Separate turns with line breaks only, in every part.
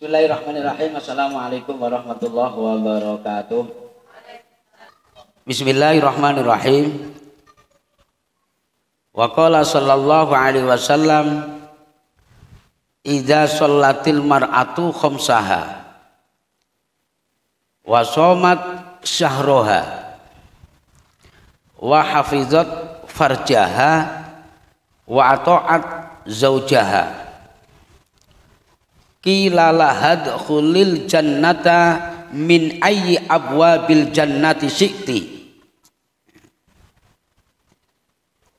Bismillahirrahmanirrahim. Assalamualaikum warahmatullahi wabarakatuh. Bismillahirrahmanirrahim. Wa qala sallallahu alaihi wasallam, idza shallatil mar'atu khamsaha wa shamat syahraha wa hafizat farjaha wa ata'at zaujaha qila lahad khulil jannata min ayyi abwabil jannati syi'ti.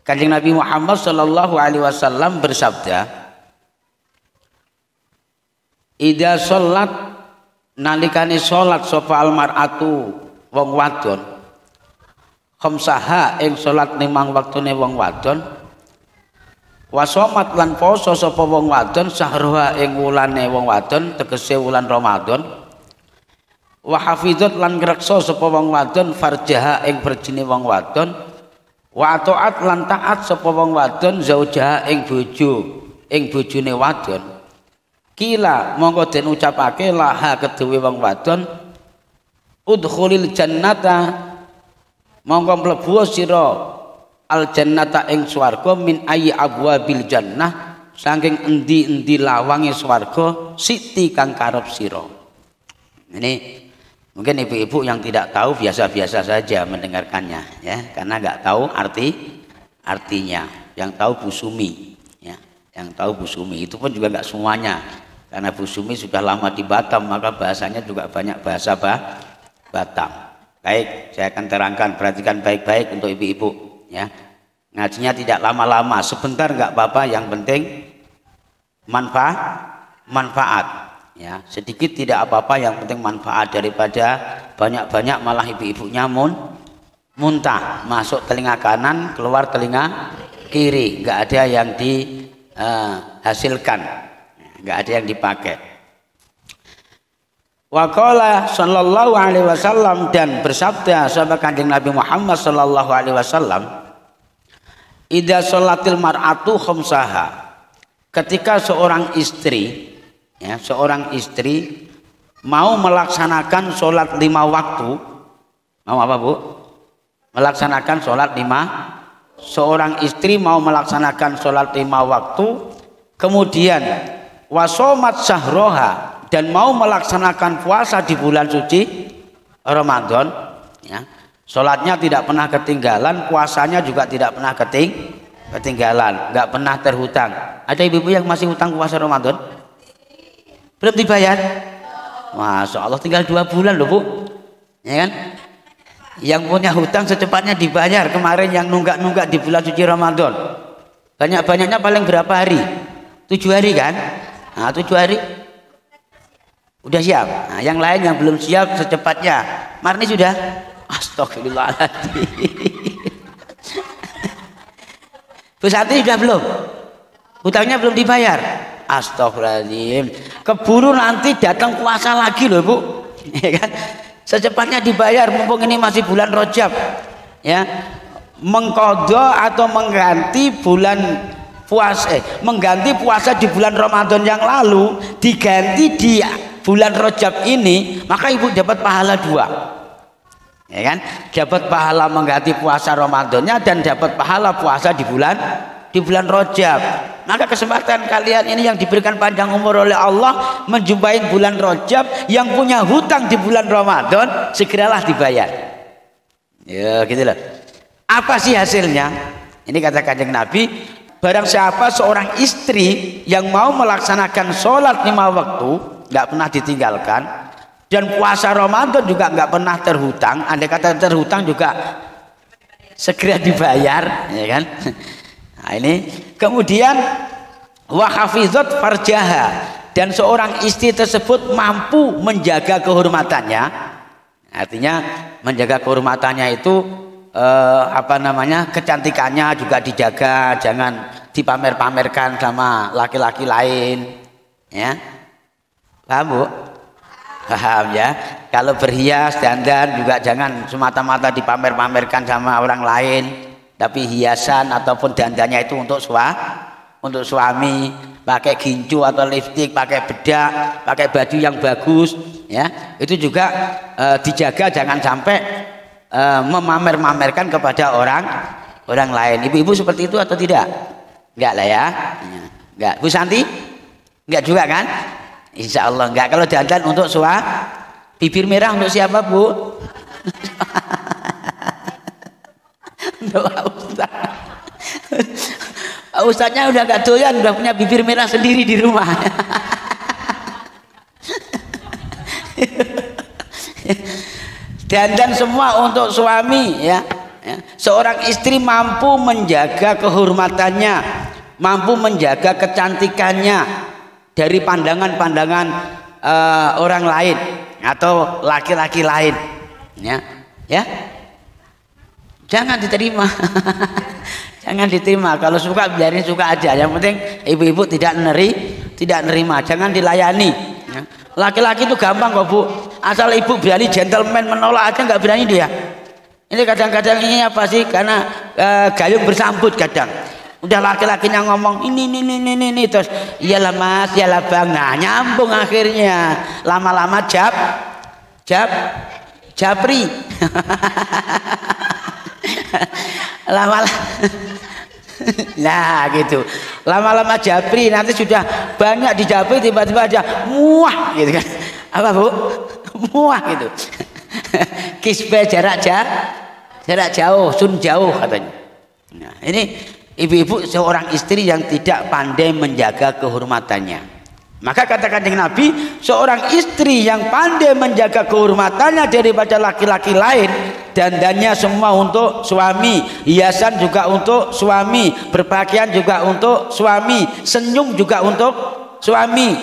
Kanjeng Nabi Muhammad sallallahu alaihi wasallam bersabda, idza sholat, nalikane sholat sapa almar'atu wong wadon, khamsaha ing sholat limang waktune wong wadon, wasomat lan poso sapa wong wadon sahroha ing wulane wong wadon tegese wulan Ramadan, wa hafizat lan ngreksa sapa wong wadon farjaha ing berjine wong wadon, wa taat lan taat sapa wong wadon zaujaha ing bojone wadon. Kila mongko den ucapake laha keduwe wong wadon, udkhulil jannata mongko mlebu sira al jannata ing swarga min ayyi abwabil jannah saking endi-endi lawange swarga siti kang karep sira. Ini mungkin ibu-ibu yang tidak tahu biasa-biasa saja mendengarkannya ya, karena nggak tahu artinya. Yang tahu Bu Sumi ya, yang tahu Bu Sumi itu pun juga nggak semuanya, karena Bu Sumi sudah lama di Batam maka bahasanya juga banyak bahasa Batam. Baik, saya akan terangkan, perhatikan baik-baik untuk ibu-ibu ya. Ngajinya tidak lama-lama, sebentar nggak apa-apa, yang penting manfaat ya, sedikit tidak apa-apa, yang penting manfaat, daripada banyak-banyak malah ibu-ibunya muntah, masuk telinga kanan keluar telinga kiri, nggak ada yang dihasilkan, nggak ada yang dipakai. Wa qala sallallahu alaihi wasallam, dan bersabda sahabat Kanjeng Nabi Muhammad sallallahu alaihi wasallam, idza sholatil mar'atu khamsaha, ketika seorang istri ya, seorang istri mau melaksanakan sholat 5 waktu, mau apa Bu? Melaksanakan sholat 5, seorang istri mau melaksanakan sholat 5 waktu, kemudian wasomat syahroha, dan mau melaksanakan puasa di bulan suci Ramadan ya, sholatnya tidak pernah ketinggalan, puasanya juga tidak pernah ketinggalan, nggak pernah terhutang. Ada ibu-ibu yang masih hutang puasa Ramadan? Belum dibayar? Masya Allah, tinggal 2 bulan loh Bu ya kan? Yang punya hutang secepatnya dibayar. Kemarin yang nunggak-nunggak di bulan suci Ramadan, banyak-banyaknya paling berapa hari? 7 hari kan? Nah 7 hari udah siap. Nah, yang lain yang belum siap secepatnya. Marni sudah? Astagfirullahaladzim. Bu Santi sudah belum? Hutangnya belum dibayar? Astagfirullahaladzim. Keburu nanti datang puasa lagi loh Bu ya kan? Secepatnya dibayar mumpung ini masih bulan Rajab ya. Mengqadha atau mengganti bulan puasa, mengganti puasa di bulan Ramadan yang lalu diganti di bulan Rajab ini, maka ibu dapat pahala 2 ya kan, dapat pahala mengganti puasa Ramadannya dan dapat pahala puasa di bulan Rajab. Maka kesempatan kalian ini yang diberikan panjang umur oleh Allah, menjumpai bulan Rajab, yang punya hutang di bulan Ramadan segeralah dibayar ya gitu loh. Apa sih hasilnya? Ini kata Kanjeng Nabi, barang siapa seorang istri yang mau melaksanakan sholat 5 waktu nggak pernah ditinggalkan, dan puasa Ramadan juga nggak pernah terhutang, andai kata terhutang juga segera dibayar ya kan. Nah ini kemudian wa hafizat farjaha, dan seorang istri tersebut mampu menjaga kehormatannya. Artinya menjaga kehormatannya itu kecantikannya juga dijaga, jangan dipamer-pamerkan sama laki-laki lain ya. Paham Bu? Paham ya. Kalau berhias dandan juga jangan semata-mata dipamer-pamerkan sama orang lain, tapi hiasan ataupun dandannya itu untuk untuk suami, pakai gincu atau lipstik, pakai bedak, pakai baju yang bagus, ya itu juga dijaga jangan sampai memamer-mamerkan kepada orang lain. Ibu-ibu seperti itu atau tidak? Enggak lah ya. Enggak. Bu Santi? Enggak juga kan? Insya Allah enggak. Kalau dandan untuk bibir merah untuk siapa, Bu? Untuk Ustaz. Ustaznya udah gak doyan, udah punya bibir merah sendiri di rumah. Dandan semua untuk suami, ya. Seorang istri mampu menjaga kehormatannya, mampu menjaga kecantikannya dari pandangan-pandangan orang lain atau laki-laki lain, ya. Jangan diterima. Jangan diterima. Kalau suka biarin suka aja. Yang penting ibu-ibu tidak nerima. Jangan dilayani. Laki-laki itu gampang kok, Bu. Asal ibu berani gentleman menolak aja nggak berani dia. Ini kadang-kadang ini apa sih? Karena gayung bersambut kadang. Udah laki-lakinya ngomong ini terus iyalah Mas, iyalah Bang. Nah, nyambung akhirnya. Lama-lama japri. Nah gitu, lama-lama japri, nanti sudah banyak di japri tiba-tiba aja muah gitu kan. Apa Bu? Muah gitu. Kisbah jarak jauh, sun jauh katanya. Nah, ini ibu-ibu seorang istri yang tidak pandai menjaga kehormatannya. Maka kata Kanjeng Nabi, seorang istri yang pandai menjaga kehormatannya daripada laki-laki lain, dandannya semua untuk suami, hiasan juga untuk suami, berpakaian juga untuk suami, senyum juga untuk suami.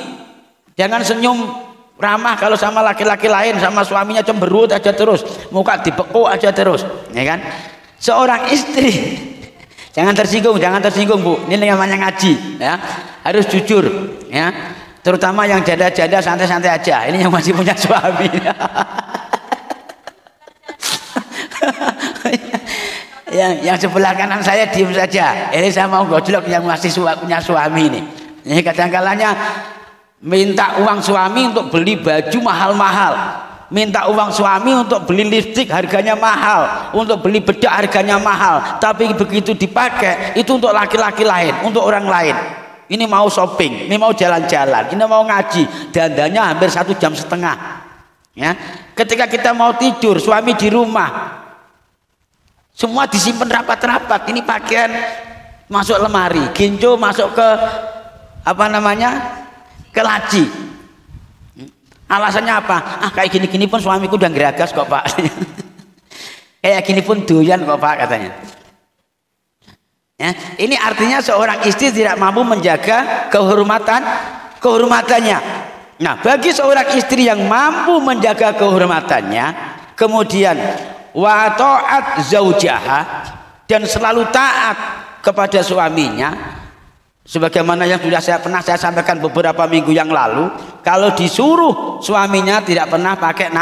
Jangan senyum ramah kalau sama laki-laki lain, sama suaminya cemberut aja terus, muka dibekuk aja terus, ya kan? Seorang istri jangan tersinggung Bu, ini namanya ngaji, ya. Harus jujur, ya. Terutama yang janda-janda santai-santai aja. Ini yang masih punya suami. yang sebelah kanan saya diem saja. Ini saya mau gojlok yang masih punya suami ini. Ini kadang-kalanya minta uang suami untuk beli baju mahal-mahal. Minta uang suami untuk beli lipstik harganya mahal, untuk beli bedak harganya mahal. Tapi begitu dipakai itu untuk laki-laki lain, untuk orang lain. Ini mau shopping, ini mau jalan-jalan, ini mau ngaji, dandannya hampir 1,5 jam. Ya, ketika kita mau tidur, suami di rumah, semua disimpan rapat-rapat. Ini pakaian masuk lemari, ginjo masuk ke ke laci. Alasannya apa? Kayak gini-gini pun suamiku udah geragas kok Pak. Kayak gini pun doyan kok Pak katanya. Ya, ini artinya seorang istri tidak mampu menjaga kehormatannya. Nah, bagi seorang istri yang mampu menjaga kehormatannya, kemudian wa ta'at zaujaha, dan selalu taat kepada suaminya, sebagaimana yang sudah pernah saya sampaikan beberapa minggu yang lalu, kalau disuruh suaminya tidak pernah pakai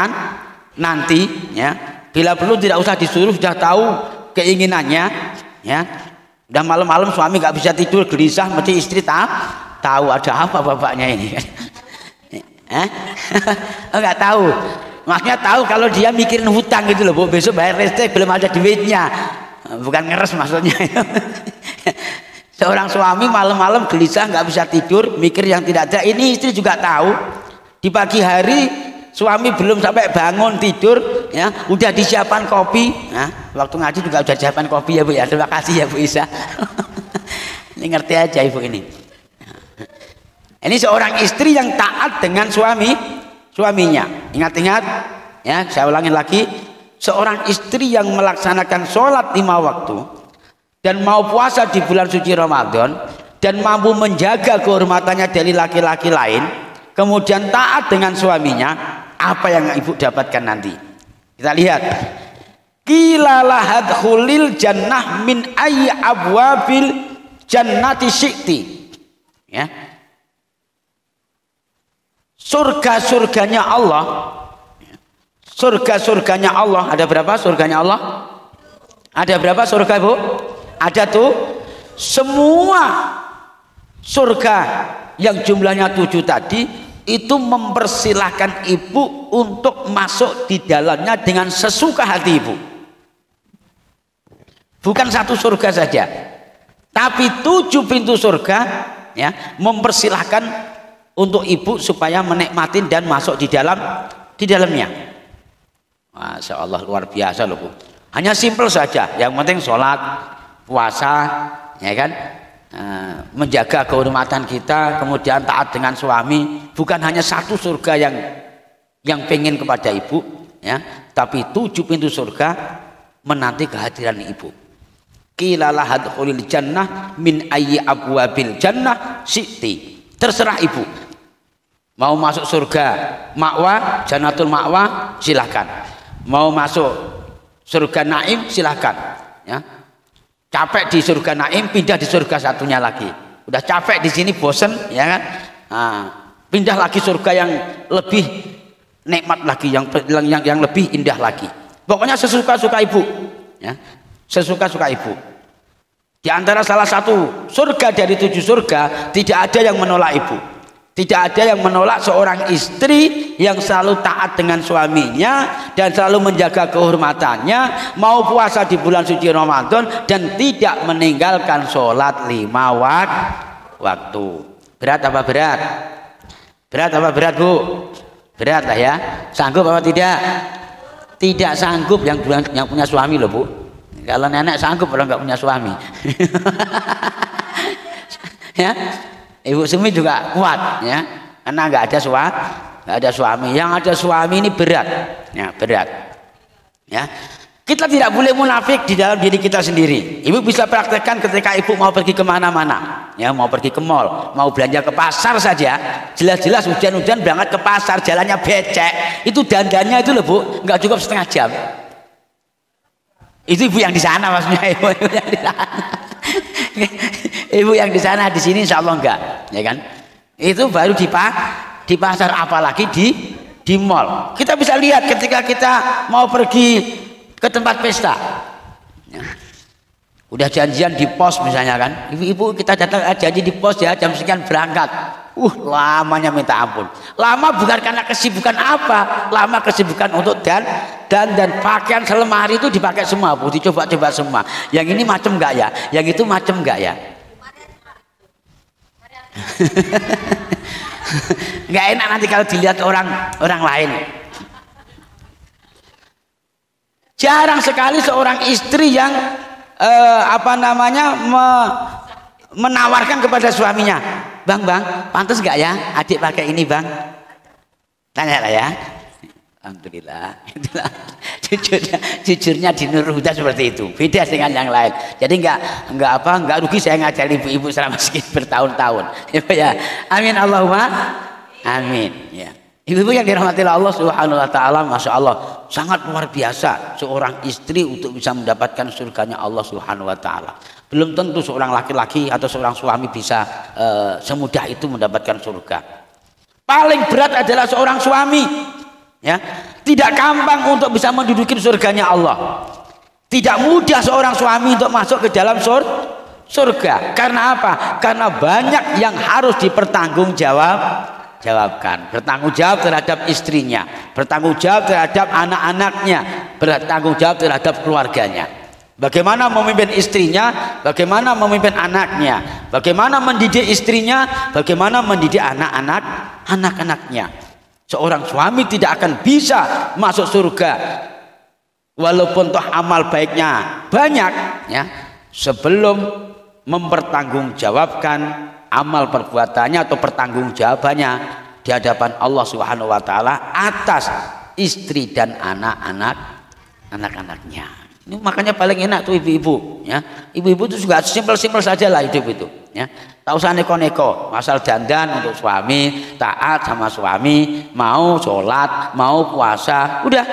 nanti, ya. Bila perlu tidak usah disuruh, sudah tahu keinginannya, ya. Udah malam-malam suami nggak bisa tidur, gelisah, mesti istri tahu ada apa bapaknya ini. Nggak tahu, maksudnya tahu kalau dia mikirin hutang gitu loh, Bu. Besok bayar listrik belum ada duitnya, bukan ngeres maksudnya. Seorang suami malam-malam gelisah, nggak bisa tidur, mikir yang tidak ada. Ini istri juga tahu. Di pagi hari suami belum sampai bangun tidur, ya udah disiapkan kopi. Nah, waktu ngaji juga udah disiapkan kopi ya Bu ya. Terima kasih ya Bu Isa. Ini ngerti aja Ibu ini. Ini seorang istri yang taat dengan suaminya. Ingat-ingat, ya saya ulangin lagi. Seorang istri yang melaksanakan sholat 5 waktu dan mau puasa di bulan suci Ramadan dan mampu menjaga kehormatannya dari laki-laki lain, kemudian taat dengan suaminya, apa yang ibu dapatkan nanti? Kita lihat. Qila lahat khulil jannah min ayyi abwabil jannati syi'ti. Ya. Surga-surganya Allah. Surga-surganya Allah. Ada berapa surganya Allah? Ada berapa surga, Bu? Ada tuh semua surga yang jumlahnya 7 tadi itu mempersilahkan ibu untuk masuk di dalamnya dengan sesuka hati ibu. Bukan satu surga saja, tapi 7 pintu surga ya mempersilahkan untuk ibu supaya menikmati dan masuk di dalamnya. Masya Allah, luar biasa loh Bu. Hanya simpel saja, yang penting sholat, puasa, ya kan, menjaga kehormatan kita, kemudian taat dengan suami. Bukan hanya satu surga yang pengen kepada ibu, ya, tapi 7 pintu surga menanti kehadiran ibu. Qila laha adkhulil jannah min ayyi abwabil jannah syi'ti. Terserah ibu. Mau masuk surga ma'wa, jannatul ma'wa, silahkan. Mau masuk surga naim, silahkan. Ya. Capek di surga naim, pindah di surga satunya lagi. Udah capek di sini, bosen, ya kan? Nah, pindah lagi surga yang lebih nikmat lagi, yang lebih indah lagi. Pokoknya sesuka-suka ibu. Ya. Sesuka-suka ibu. Di antara salah satu surga dari 7 surga, tidak ada yang menolak ibu. Tidak ada yang menolak seorang istri yang selalu taat dengan suaminya dan selalu menjaga kehormatannya, mau puasa di bulan suci Ramadan dan tidak meninggalkan sholat 5 waktu. Berat apa berat? Berat apa berat Bu? Berat lah ya. Sanggup apa tidak? Tidak sanggup yang punya suami loh Bu. Kalau nenek sanggup orang nggak punya suami. Ya. Ibu Sumi juga kuat ya, karena nggak ada suami. Yang ada suami ini berat, ya berat. Ya, kita tidak boleh munafik di dalam diri kita sendiri. Ibu bisa praktekkan ketika ibu mau pergi kemana-mana, ya mau pergi ke mall, mau belanja ke pasar saja. Jelas-jelas hujan-hujan berangkat ke pasar, jalannya becek. Itu dandannya itu loh Bu, nggak cukup setengah jam. Itu ibu yang di sana maksudnya, ibu yang di sana. Ibu yang di sana, di sini insya Allah enggak, ya kan? Itu baru di pasar, apalagi di mall. Kita bisa lihat ketika kita mau pergi ke tempat pesta, ya. Udah janjian di pos misalnya kan, ibu-ibu kita datang janji di pos ya jam sekian berangkat. Lamanya minta ampun. Lama bukan karena kesibukan apa, lama kesibukan untuk dan pakaian selemari itu dipakai semua Bu, dicoba-coba semua. Yang ini macem enggak ya, yang itu macem enggak ya. Nggak enak nanti kalau dilihat orang lain. Jarang sekali seorang istri yang menawarkan kepada suaminya, bang, pantas nggak ya adik pakai ini bang? Tanya lah ya. Alhamdulillah. Jujurnya di Nur Huda seperti itu. Beda dengan yang lain. Jadi enggak rugi saya ngajari ibu-ibu selama sekian bertahun-tahun. Ya. Amin Allahumma amin. Ya. Ibu-ibu yang dirahmati Allah Subhanahu wa taala, Masya Allah, sangat luar biasa seorang istri untuk bisa mendapatkan surganya Allah Subhanahu wa taala. Belum tentu seorang laki-laki atau seorang suami bisa semudah itu mendapatkan surga. Paling berat adalah seorang suami. Ya, tidak gampang untuk bisa menduduki surganya Allah. Tidak mudah seorang suami untuk masuk ke dalam surga. Karena apa? Karena banyak yang harus dipertanggungjawabkan. Bertanggung jawab terhadap istrinya, bertanggung jawab terhadap anak-anaknya, bertanggung jawab terhadap keluarganya. Bagaimana memimpin istrinya, bagaimana memimpin anaknya, bagaimana mendidik istrinya, bagaimana mendidik anak-anaknya. Seorang suami tidak akan bisa masuk surga walaupun toh amal baiknya banyak, ya, sebelum mempertanggungjawabkan amal perbuatannya atau pertanggungjawabannya di hadapan Allah Subhanahu wa taala atas istri dan anak-anaknya. Ini makanya paling enak tuh ibu-ibu, ya. Ibu-ibu itu juga simpel-simpel saja lah hidup itu, ya. Tak usah neko-neko, asal dandan untuk suami, taat sama suami, mau sholat, mau puasa, udah.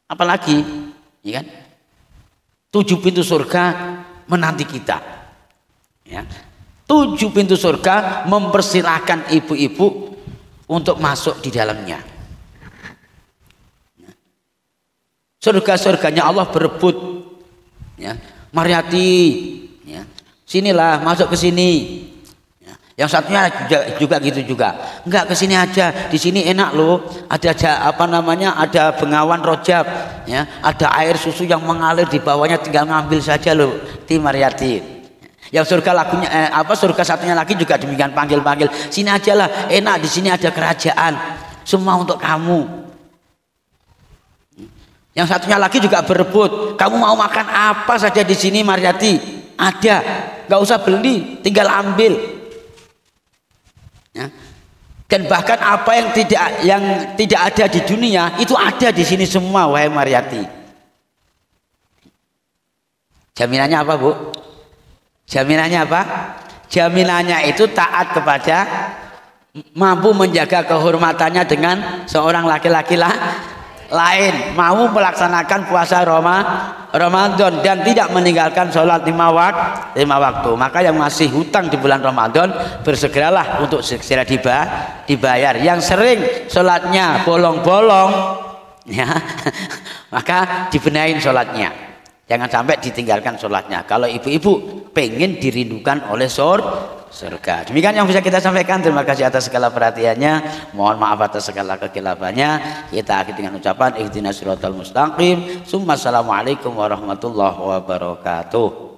Apalagi, ya kan? 7 pintu surga menanti kita, ya. 7 pintu surga mempersilahkan ibu-ibu untuk masuk di dalamnya. Surga-surganya Allah berebut, ya. Mariati, ya. Sinilah, masuk ke sini. Yang satunya juga gitu juga. Enggak, ke sini aja. Di sini enak loh. Ada ada bengawan rojab, ya. Ada air susu yang mengalir di bawahnya, tinggal ngambil saja loh, Ti Maryati. Yang surga surga satunya lagi juga demikian, panggil-panggil. Sini aja lah, enak, di sini ada kerajaan. Semua untuk kamu. Yang satunya lagi juga berebut. Kamu mau makan apa saja di sini Maryati? Ada. Enggak usah beli, tinggal ambil. Ya. Dan bahkan apa yang tidak ada di dunia itu ada di sini semua, wahai Maryati. Jaminannya apa, Bu? Jaminannya apa? Jaminannya itu taat kepada, mampu menjaga kehormatannya dengan seorang laki-laki lain, mau melaksanakan puasa Ramadan dan tidak meninggalkan sholat 5 waktu. Maka yang masih hutang di bulan Ramadan, bersegeralah untuk segera dibayar. Yang sering sholatnya bolong-bolong, ya, maka dibenahin sholatnya, jangan sampai ditinggalkan sholatnya. Kalau ibu-ibu pengen dirindukan oleh surga. Demikian yang bisa kita sampaikan. Terima kasih atas segala perhatiannya. Mohon maaf atas segala kekilafannya. Kita akhiri dengan ucapan ihdinas siratal mustaqim. Assalamualaikum warahmatullahi wabarakatuh.